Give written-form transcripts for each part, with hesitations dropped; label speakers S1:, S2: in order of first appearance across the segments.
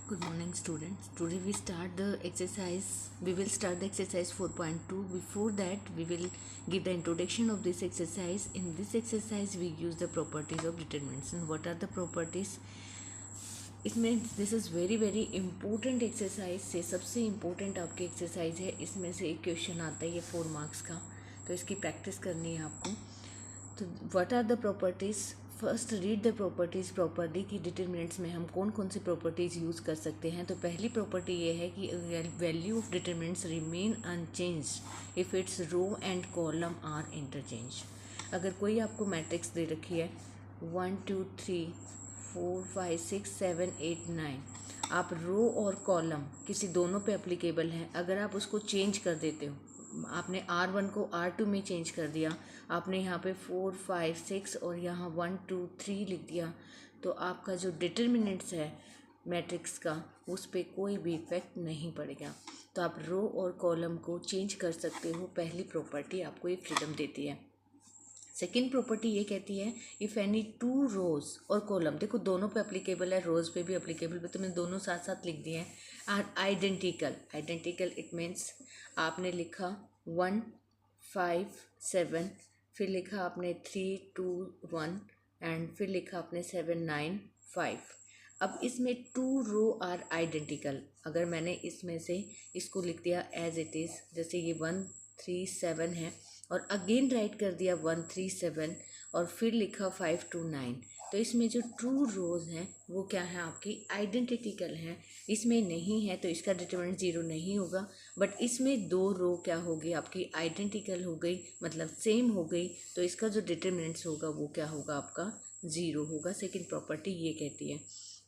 S1: Good morning, students. Today we start the exercise. We will start the exercise 4.2. Before that, we will give the introduction of this exercise. In this exercise, we use the properties of determinants. And what are the properties? इसमें this is very important exercise से सबसे important आपकी exercise है. इसमें से एक question आता है ये 4 मार्क्स का, तो इसकी प्रैक्टिस करनी है आपको. तो what are the properties. First read the properties properly कि डिटरमिनेंट्स में हम कौन कौन सी प्रॉपर्टीज़ यूज़ कर सकते हैं. तो पहली प्रॉपर्टी ये है कि value of determinants remain unchanged if its row and column are interchange. अगर कोई आपको मैट्रिक्स दे रखी है 1 2 3 4 5 6 7 8 9, आप रो और कॉलम किसी दोनों पे अप्लीकेबल हैं. अगर आप उसको चेंज कर देते हो, आपने R1 को R2 में चेंज कर दिया, आपने यहाँ पे 4 5 6 और यहाँ 1 2 3 लिख दिया, तो आपका जो डिटरमिनेंट्स है मैट्रिक्स का उस पर कोई भी इफेक्ट नहीं पड़ेगा. तो आप रो और कॉलम को चेंज कर सकते हो. पहली प्रॉपर्टी आपको ये फ्रीडम देती है. सेकेंड प्रॉपर्टी ये कहती है इफ़ एनी 2 रोज और कॉलम, देखो दोनों पे अप्लीकेबल है, रोज पे भी अप्लीकेबल, तो मैंने दोनों साथ साथ लिख दिए हैं, are identical. Identical it means आपने लिखा 1 5 7, फिर लिखा आपने 3 2 1 एंड फिर लिखा आपने 7 9 5. अब इसमें 2 रो आर आइडेंटिकल. अगर मैंने इसमें से इसको लिख दिया एज इट इज़, जैसे ये 1 3 7 है और अगेन राइट कर दिया 1 3 7 और फिर लिखा 5 2 9, तो इसमें जो 2 रोज हैं वो क्या है आपकी आइडेंटिकल हैं. इसमें नहीं है तो इसका डिटरमिनेंट 0 नहीं होगा. बट इसमें 2 रो क्या हो गई आपकी आइडेंटिकल हो गई, मतलब सेम हो गई, तो इसका जो डिटरमिनेंट्स होगा वो क्या होगा आपका 0 होगा. सेकेंड प्रॉपर्टी ये कहती है.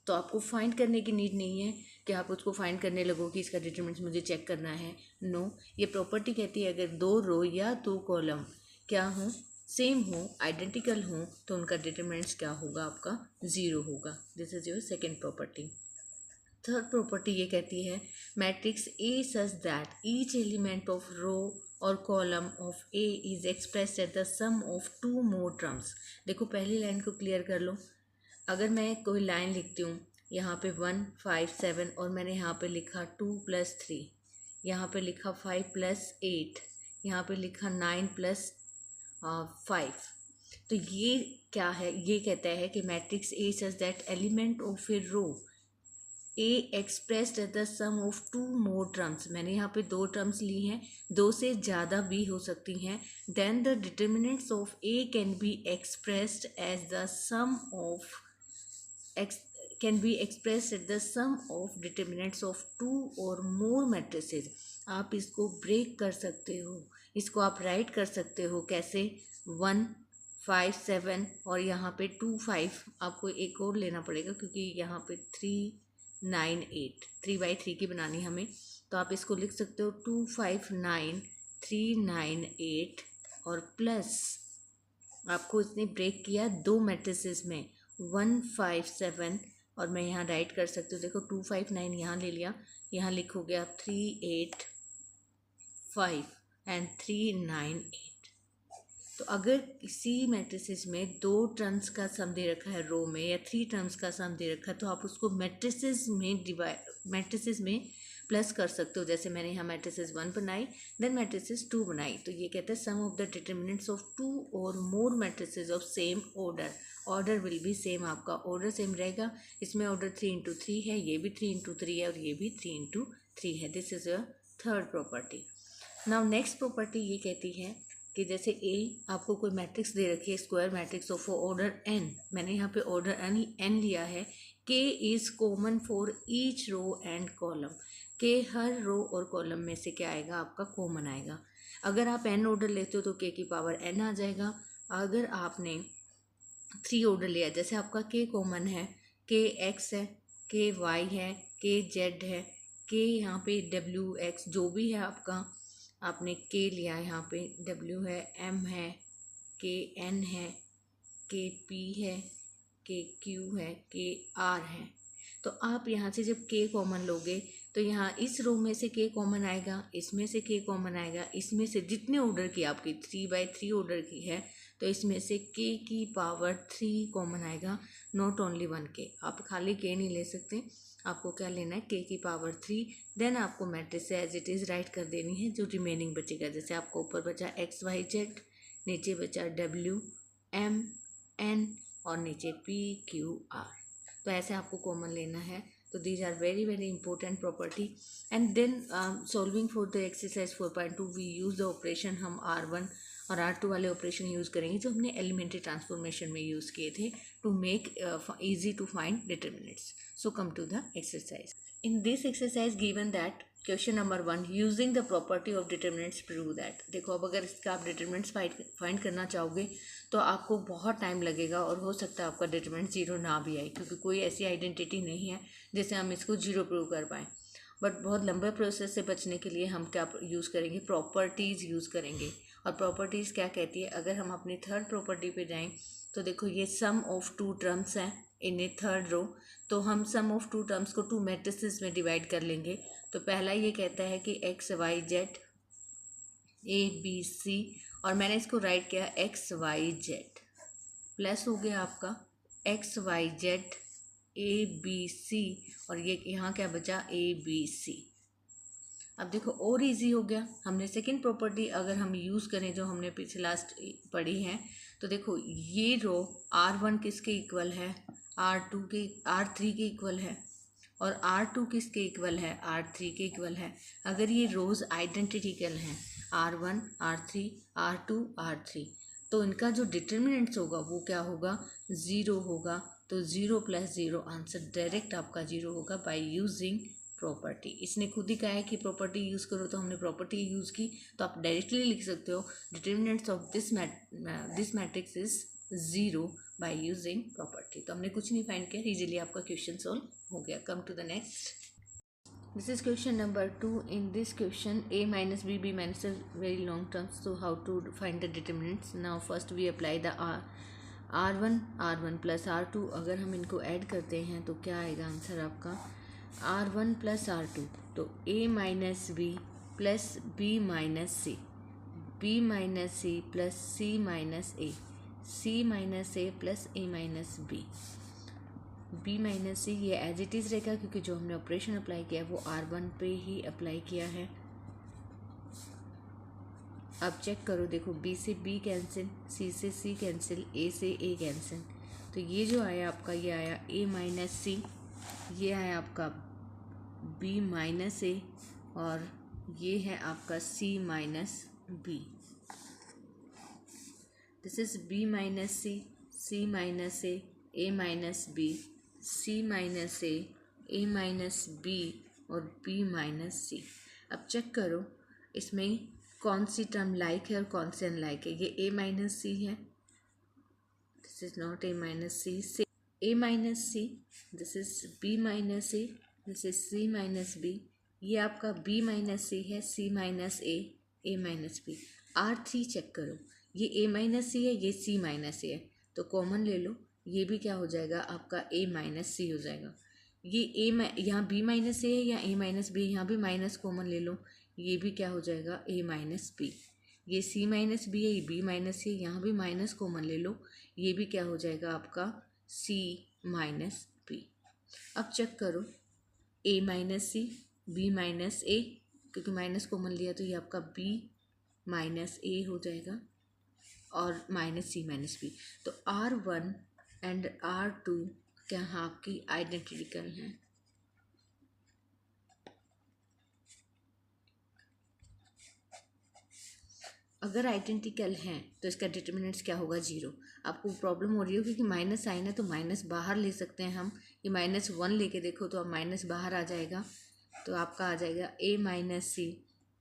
S1: तो आपको फाइंड करने की नीड नहीं है कि आप उसको फाइंड करने लगो कि इसका डिटरमिनेंट्स मुझे चेक करना है. नो, ये प्रॉपर्टी कहती है अगर 2 रो या 2 कॉलम क्या हो, सेम हो, आइडेंटिकल हो, तो उनका डिटरमिनेंट्स क्या होगा आपका 0 होगा. This is your second property. Third property ये कहती है matrix A such that each element of row और column of A is expressed at the sum of 2 more terms. देखो पहली लाइन को क्लियर कर लो. अगर मैं कोई लाइन लिखती हूँ यहाँ पे 1 5 7 और मैंने यहाँ पे लिखा 2 + 3, यहाँ पे लिखा 5 + 8, यहाँ पे लिखा 9 + 5, तो ये क्या है, ये कहता है कि matrix A such that element of a row a expressed at the sum of 2 more terms. मैंने यहाँ पे 2 टर्म्स ली हैं, 2 से ज़्यादा भी हो सकती हैं. Then the determinants of A can be expressed as the sum of can be expressed at the sum of determinants of 2 or more matrices. आप इसको ब्रेक कर सकते हो, इसको आप राइट कर सकते हो. कैसे? 1 5 7 और यहाँ पे 2 5. आपको एक और लेना पड़ेगा क्योंकि यहाँ पे 3 9 8, 3/3 की बनानी हमें, तो आप इसको लिख सकते हो 2 5 9 3 9 8 और प्लस आपको इसने ब्रेक किया 2 मैट्रिसेस में 1 5 7 और मैं यहाँ राइट कर सकती हूँ. देखो 2 5 9 यहाँ ले लिया, यहाँ लिखोगे आप 3 8 5 एंड 3 9 8. तो अगर किसी मैट्रिसेस में 2 टर्म्स का सम दे रखा है रो में या 3 टर्म्स का सम दे रखा है, तो आप उसको मैट्रिसेस में प्लस कर सकते हो. जैसे मैंने यहाँ मैट्रिसेस 1 बनाई, देन मैट्रिसेस 2 बनाई, तो ये कहते हैं sum of the determinants of 2 और more matrices of same order. Order will be same, आपका ऑर्डर सेम रहेगा. इसमें ऑर्डर 3 × 3 है, ये भी 3 × 3 है और ये भी 3 × 3 है. This is your third property. Now next property ये कहती है कि जैसे ए आपको कोई मैट्रिक्स दे रखी है, square matrix of order n, मैंने यहाँ पे ऑर्डर n लिया है. k is common for each row and column. के हर रो और कॉलम में से क्या आएगा आपका कॉमन आएगा. अगर आप n ऑर्डर लेते हो तो k की पावर n आ जाएगा. अगर आपने 3 ऑर्डर लिया, जैसे आपका k कॉमन है, k x है, k y है, k z है, k यहाँ पे w x जो भी है आपका, आपने k लिया यहाँ पे, w है, m है, k n है, k p है, k q है, k r है. तो आप यहाँ से जब k कॉमन लोगे तो यहाँ इस रो में से k कॉमन आएगा, इसमें से k कॉमन आएगा, इसमें से जितने ऑर्डर की आपकी 3/3 ऑर्डर की है तो इसमें से k की पावर 3 कॉमन आएगा, नॉट ओनली 1k। आप खाली k नहीं ले सकते, आपको क्या लेना है, k की पावर 3। देन आपको मैट्रिक्स से एज इट इज़ राइट कर देनी है, जो रिमेनिंग बचेगा। जैसे आपको ऊपर बचा x y z, नीचे बचा w m n और नीचे p q r। तो ऐसे आपको कॉमन लेना है। तो these are very very important property. And then solving for the exercise 4.2 we use the operation, हम R1 और R2 वाले ऑपरेशन यूज़ करेंगे जो हमने एलिमेंट्री ट्रांसफॉर्मेशन में यूज़ किए थे to make easy to find determinants. So come to the exercise. In this exercise given that question number 1, using the property of determinants prove that. देखो अब अगर इसका आप डिटर्मिनेंट्स फाइंड करना चाहोगे तो आपको बहुत टाइम लगेगा और हो सकता है आपका डिटर्मिनेंट जीरो ना भी आए, क्योंकि कोई ऐसी आइडेंटिटी नहीं है जिससे हम इसको जीरो प्रूव कर पाएँ। बट बहुत लंबे प्रोसेस से बचने के लिए हम क्या यूज़ करेंगे, प्रॉपर्टीज़ यूज़ करेंगे। और प्रॉपर्टीज़ क्या कहती है, अगर हम अपनी थर्ड प्रॉपर्टी पे जाएं तो देखो ये सम ऑफ टू टर्म्स हैं इन ए थर्ड रो। तो हम सम ऑफ टू टर्म्स को टू मैट्रिसेस में डिवाइड कर लेंगे। तो पहला ये कहता है कि X Y Z A B C, और मैंने इसको राइट किया एक्स वाई जेड, प्लस हो गया आपका X Y Z A B C, और ये यहाँ क्या बचा ए बी सी। अब देखो और इजी हो गया। हमने सेकंड प्रॉपर्टी अगर हम यूज़ करें जो हमने पीछे लास्ट पढ़ी है, तो देखो ये रो R1 किसके इक्वल है, R2 के, R3 के इक्वल है, और R2 किसके इक्वल है, R3 के इक्वल है। अगर ये रोज़ आइडेंटिकल हैं R1 R3 R2 R3, तो इनका जो डिटर्मिनेंट्स होगा वो क्या होगा, ज़ीरो होगा। तो zero plus zero answer direct आपका ज़ीरो होगा बाय यूजिंग प्रॉपर्टी। इसने खुद ही कहा है कि प्रॉपर्टी यूज़ करो, तो हमने प्रॉपर्टी यूज़ की। तो आप डायरेक्टली लिख सकते हो determinants of this matrix is zero by using property. तो हमने कुछ नहीं फाइंड किया, इजीली आपका क्वेश्चन सॉल्व हो गया। Come to the next. This is question number 2. In this question, a minus b, b minus a very long terms. So how to find the determinants? Now first we apply the R1 plus R2. अगर हम इनको add करते हैं तो क्या आएगा answer आपका, R1 plus R2, तो a minus B plus B minus C, B minus C plus C minus A, C minus A plus A minus B, B minus C. ये एज इट इज़ रहेगा क्योंकि जो हमने operation apply किया है वो R1 पे ही अप्लाई किया है। अब चेक करो, देखो बी से बी कैंसिल, सी से सी कैंसिल, ए से ए कैंसिल। तो ये जो आया आपका, ये आया ए माइनस सी, ये आया आपका बी माइनस ए, और ये है आपका C minus B. This is B minus C minus A minus B, C minus A minus B, और बी माइनस सी। अब चेक करो इसमें कौन सी टर्म लाइक है और कौन सी अनलाइक है। ये ए माइनस सी है, this is not A minus C, say A minus C, this is B minus A, this is C minus B. ये आपका बी माइनस सी है, C minus A minus B. R3 check करो, ये ए minus C है, ये सी minus ए है, तो common ले लो, ये भी क्या हो जाएगा आपका ए माइनस सी हो जाएगा। ये यहाँ बी माइनस ए है या ए माइनस बी, यहाँ भी माइनस कॉमन ले लो, ये भी क्या हो जाएगा ए माइनस बी। ये सी माइनस बी है, ये बी माइनस सी है, यहाँ भी माइनस कॉमन ले लो, ये भी क्या हो जाएगा आपका सी माइनस बी। अब चेक करो ए माइनस सी बी माइनस ए, क्योंकि माइनस कॉमन लिया तो ये आपका बी माइनस ए हो जाएगा, और माइनस सी माइनस बी। तो R1 एंड R2 क्या आपकी आइडेंटिकल हैं। अगर आइडेंटिकल हैं तो इसका डिटर्मिनेंट्स क्या होगा, जीरो। आपको प्रॉब्लम हो रही हो क्योंकि माइनस साइन है, तो माइनस बाहर ले सकते हैं हम। ये -1 लेके देखो तो अब माइनस बाहर आ जाएगा, तो आपका आ जाएगा ए minus C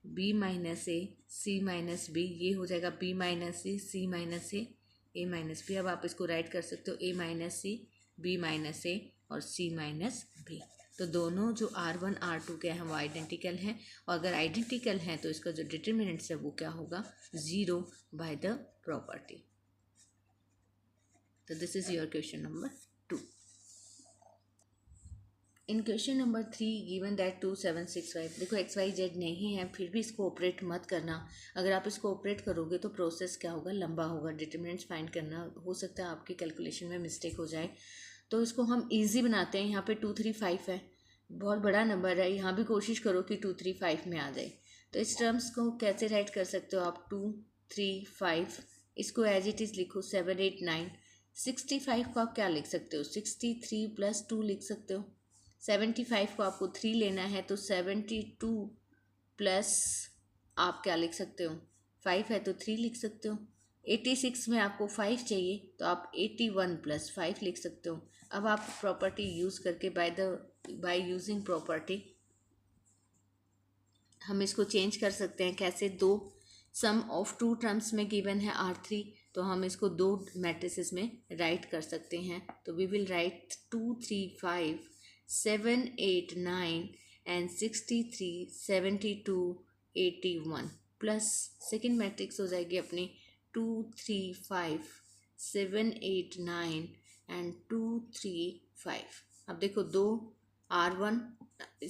S1: B minus A C minus B. ये हो जाएगा B minus C minus A minus B. अब आप इसको राइट कर सकते हो ए माइनस सी बी माइनस ए और सी माइनस बी। तो दोनों जो R1 R2 के हैं वो आइडेंटिकल हैं, और अगर आइडेंटिकल हैं तो इसका जो डिटर्मिनेंट्स है वो क्या होगा, ज़ीरो बाय द प्रॉपर्टी। तो this is your question number 2। In question number 3 given that 2765, देखो एक्स वाई जेड नहीं है फिर भी इसको ऑपरेट मत करना। अगर आप इसको ऑपरेट करोगे तो प्रोसेस क्या होगा, लंबा होगा। डिटरमिनेंट्स फाइंड करना, हो सकता है आपकी कैलकुलेशन में मिस्टेक हो जाए। तो इसको हम इजी बनाते हैं। यहाँ पे 235 है, बहुत बड़ा नंबर है, यहाँ भी कोशिश करो कि 235 में आ जाए। तो इस टर्म्स को कैसे राइट कर सकते हो आप, 235, इसको एज इट इज़ लिखो 789। 65 को आप क्या लिख सकते हो, 63 + 2 लिख सकते हो। 75 को आपको 3 लेना है तो 72 प्लस आप क्या लिख सकते हो, 5 है तो 3 लिख सकते हो। 86 में आपको 5 चाहिए तो आप 81 + 5 लिख सकते हो। अब आप प्रॉपर्टी यूज़ करके बाय यूजिंग प्रॉपर्टी हम इसको चेंज कर सकते हैं। कैसे, दो सम ऑफ टू टर्म्स में गिवन है R3, तो हम इसको दो मैट्रिसेस में राइट कर सकते हैं। तो we will write 2 3 5 7 8 9 and 63 72 81 plus second matrix हो जाएगी अपनी 2 3 5 7 8 9 एंड 2 3 5। अब देखो दो R1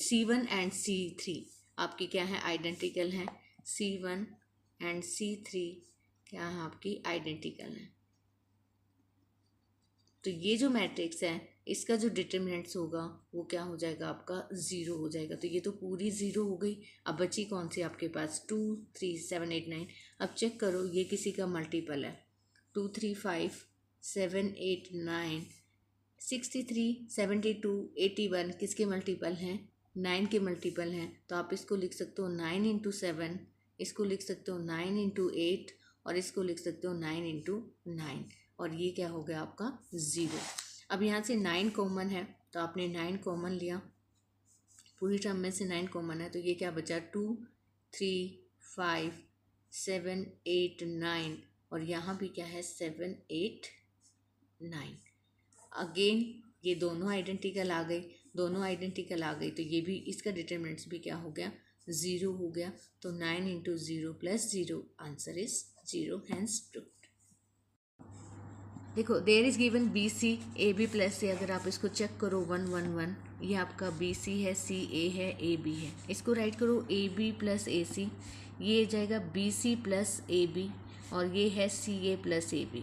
S1: C1 एंड C3 आपकी क्या है, आइडेंटिकल हैं। C1 एंड C3 क्या है, आपकी आइडेंटिकल हैं। तो ये जो मैट्रिक्स है इसका जो डिटरमिनेंट्स होगा वो क्या हो जाएगा, आपका 0 हो जाएगा। तो ये तो पूरी 0 हो गई। अब बची कौन सी आपके पास, 2 3 7 8 9। अब चेक करो ये किसी का मल्टीपल है, 2 3 5 7 8 9 63 72 81 किसके मल्टीपल हैं, 9 के मल्टीपल हैं। तो आप इसको लिख सकते हो 9 × 7, इसको लिख सकते हो 9 × 8 और इसको लिख सकते हो 9 × 9 और ये क्या हो गया आपका 0। अब यहाँ से 9 कॉमन है तो आपने 9 कॉमन लिया, पूरी टर्म में से 9 कॉमन है तो ये क्या बचा 2 3 5 7 8 9 और यहाँ भी क्या है 7 8 9। अगेन ये दोनों आइडेंटिकल आ गई, दोनों आइडेंटिकल आ गई तो ये भी इसका डिटरमिनेंट्स भी क्या हो गया, 0 हो गया। तो 9 × 0 + 0 आंसर इज 0 हैंस प्रूव्ड। देखो there is given BC AB + C, अगर आप इसको चेक करो 1 1 1, ये आपका BC है, CA है, AB है। इसको राइट करो AB + AC, ये जाएगा BC + AB और ये है CA + AB।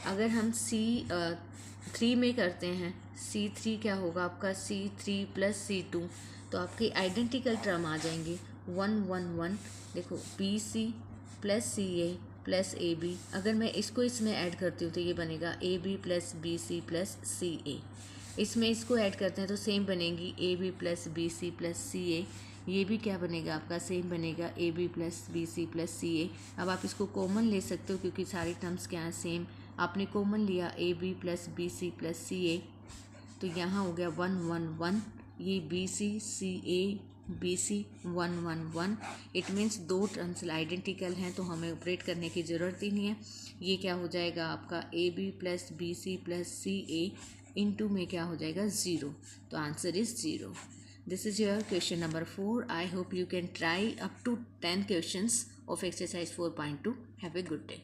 S1: अगर हम C3 में करते हैं, C3 क्या होगा आपका, C3 + C2, तो आपकी आइडेंटिकल टर्म आ जाएंगे 1 1 1। देखो BC + CA + AB, अगर मैं इसको इसमें ऐड करती हूँ तो ये बनेगा AB + BC + CA। इसमें इसको ऐड करते हैं तो सेम बनेगी AB + BC + CA। ये भी क्या बनेगा आपका, सेम बनेगा AB + BC + CA। अब आप इसको कॉमन ले सकते हो क्योंकि सारी टर्म्स क्या हैं, सेम। आपने कॉमन लिया AB + BC + CA, तो यहाँ हो गया 1 1 1, ये BC CA BC 1 1 1। It means दो टर्म्स आइडेंटिकल हैं तो हमें ऑपरेट करने की ज़रूरत ही नहीं है। ये क्या हो जाएगा आपका AB + BC + CA इंटू में क्या हो जाएगा 0, तो answer is 0। This is your question number 4। I hope you can try up to 10 questions of exercise 4.2. Have a good day.